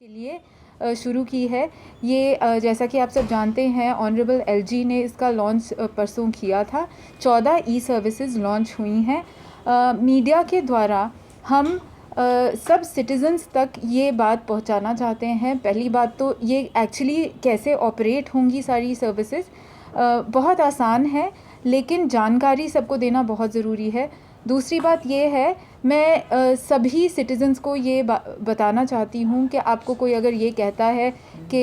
के लिए शुरू की है। ये जैसा कि आप सब जानते हैं, ऑनरेबल एलजी ने इसका लॉन्च परसों किया था। 14 ई सर्विसेज लॉन्च हुई हैं। मीडिया के द्वारा हम सब सिटीज़न्स तक ये बात पहुंचाना चाहते हैं। पहली बात तो ये एक्चुअली कैसे ऑपरेट होंगी सारी सर्विसेज, बहुत आसान है, लेकिन जानकारी सबको देना बहुत ज़रूरी है। दूसरी बात ये है, मैं सभी सिटीज़न्स को ये बताना चाहती हूँ कि आपको कोई अगर ये कहता है कि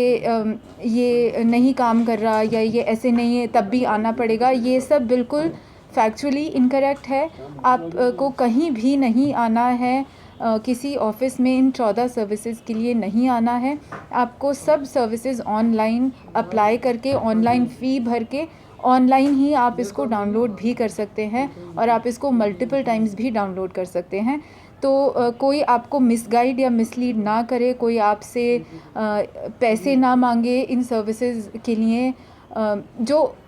ये नहीं काम कर रहा या ये ऐसे नहीं है तब भी आना पड़ेगा, ये सब बिल्कुल फैक्चुअली इनकरेक्ट है। आपको कहीं भी नहीं आना है, किसी ऑफिस में इन 14 सर्विसेज के लिए नहीं आना है। आपको सब सर्विसेज ऑनलाइन अप्लाई करके, ऑनलाइन फ़ी भर के, ऑनलाइन ही आप इसको डाउनलोड भी कर सकते हैं और आप इसको मल्टीपल टाइम्स भी डाउनलोड कर सकते हैं। तो कोई आपको मिसगाइड या मिसलीड ना करे, कोई आपसे पैसे ना मांगे इन सर्विसेज के लिए।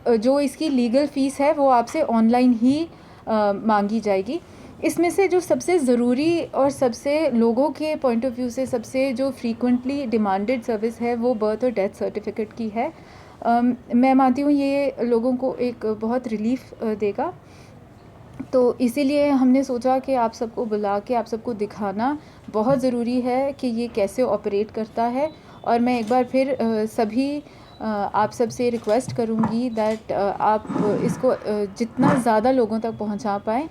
जो इसकी लीगल फ़ीस है वो आपसे ऑनलाइन ही मांगी जाएगी। इसमें से जो सबसे ज़रूरी और सबसे लोगों के पॉइंट ऑफ व्यू से सबसे जो फ्रीक्वेंटली डिमांडेड सर्विस है वो बर्थ और डेथ सर्टिफिकेट की है। मैं मानती हूँ ये लोगों को एक बहुत रिलीफ देगा। तो इसीलिए हमने सोचा कि आप सबको बुला के आप सबको दिखाना बहुत ज़रूरी है कि ये कैसे ऑपरेट करता है। और मैं एक बार फिर सभी आप सब से रिक्वेस्ट करूँगी दैट आप इसको जितना ज़्यादा लोगों तक पहुँचा पाएँ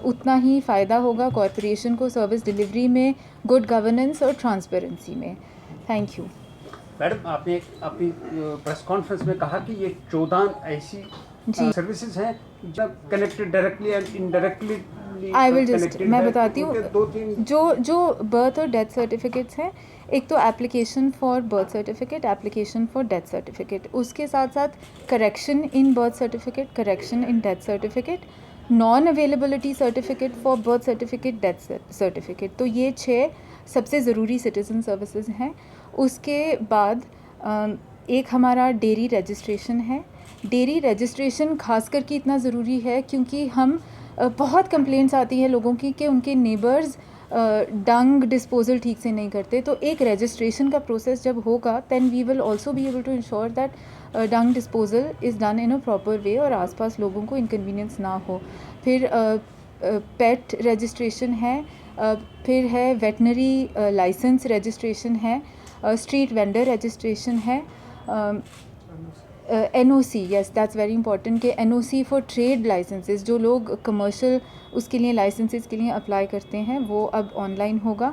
उतना ही फ़ायदा होगा कॉरपोरेशन को सर्विस डिलीवरी में, गुड गवर्नेंस और ट्रांसपेरेंसी में। Thank you. मैडम, आपने अपनी प्रेस कॉन्फ्रेंस में कहा कि ये 14 ऐसी सर्विसेज हैं जो connected directly and indirectly. I will just मैं बताती हूँ। जो बर्थ और डेथ सर्टिफिकेट्स हैं, एक तो application for birth certificate, application for death certificate, उसके साथ साथ correction in birth certificate, correction in death certificate, non availability certificate for birth certificate, death certificate. तो ये 6 सबसे ज़रूरी सिटीज़न सर्विसेज हैं। उसके बाद एक हमारा डेयरी रजिस्ट्रेशन है। डेयरी रजिस्ट्रेशन खास करके इतना ज़रूरी है क्योंकि हम बहुत कंप्लेंट्स आती हैं लोगों की कि उनके नेबर्स डंग डिस्पोजल ठीक से नहीं करते। तो एक रजिस्ट्रेशन का प्रोसेस जब होगा then we will also be able to ensure that dung disposal is done in a proper way और आसपास लोगों को इनकन्वीनियंस ना हो। फिर पेट रजिस्ट्रेशन है, फिर है वेटनरी लाइसेंस रजिस्ट्रेशन है, स्ट्रीट वेंडर रजिस्ट्रेशन है, NOC, yes that's very important कि NOC फॉर ट्रेड लाइसेंसेस, जो लोग कमर्शियल उसके लिए लाइसेंसेस के लिए अप्लाई करते हैं वो अब ऑनलाइन होगा।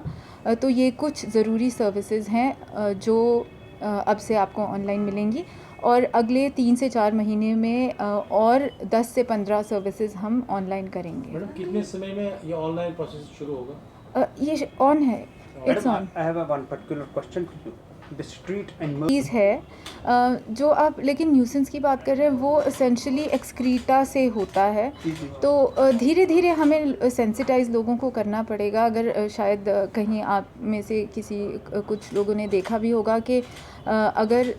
तो ये कुछ ज़रूरी सर्विसेज हैं जो अब से आपको ऑनलाइन मिलेंगी और अगले 3 से 4 महीने में और 10 से 15 सर्विसेज हम ऑनलाइन करेंगे। मैडम, कितने समय में ये ऑनलाइन प्रोसेस शुरू होगा? ये ऑन है, it's on. I have one particular question. The street and cheese है जो आप लेकिन न्यूसेंस की बात कर रहे हैं वो एसेंशली एक्सक्रीटा से होता है। तो धीरे धीरे हमें सेंसिटाइज लोगों को करना पड़ेगा। अगर शायद कहीं आप में से कुछ लोगों ने देखा भी होगा कि अगर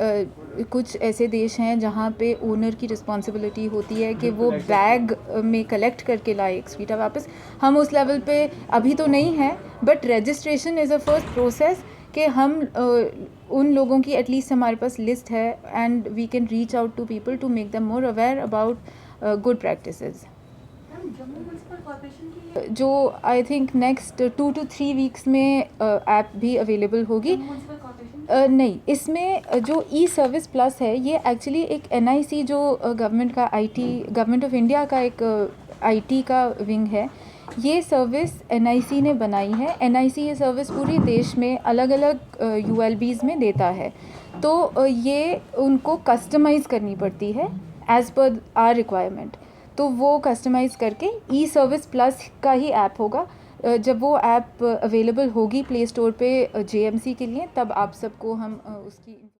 कुछ ऐसे देश हैं जहाँ पे ओनर की रिस्पॉन्सिबिलिटी होती है कि वो बैग में कलेक्ट करके लाए एक्सक्रीटा वापस। हम उस लेवल पे अभी तो नहीं है, but registration is a first process कि हम उन लोगों की एटलीस्ट हमारे पास लिस्ट है and we can reach out to people to make them more aware about good practices. जो I think next 2 to 3 weeks में ऐप भी अवेलेबल होगी। नहीं, इसमें जो ई सर्विस प्लस है ये एक्चुअली एक NIC जो गवर्नमेंट ऑफ इंडिया का एक IT का विंग है। ये सर्विस NIC ने बनाई है। NIC ये सर्विस पूरी देश में अलग अलग ULBs में देता है। तो ये उनको कस्टमाइज़ करनी पड़ती है एज़ पर आर रिक्वायरमेंट। तो वो कस्टमाइज़ करके ई सर्विस प्लस का ही ऐप होगा। जब वो ऐप अवेलेबल होगी प्ले स्टोर पे JMC के लिए, तब आप सबको हम उसकी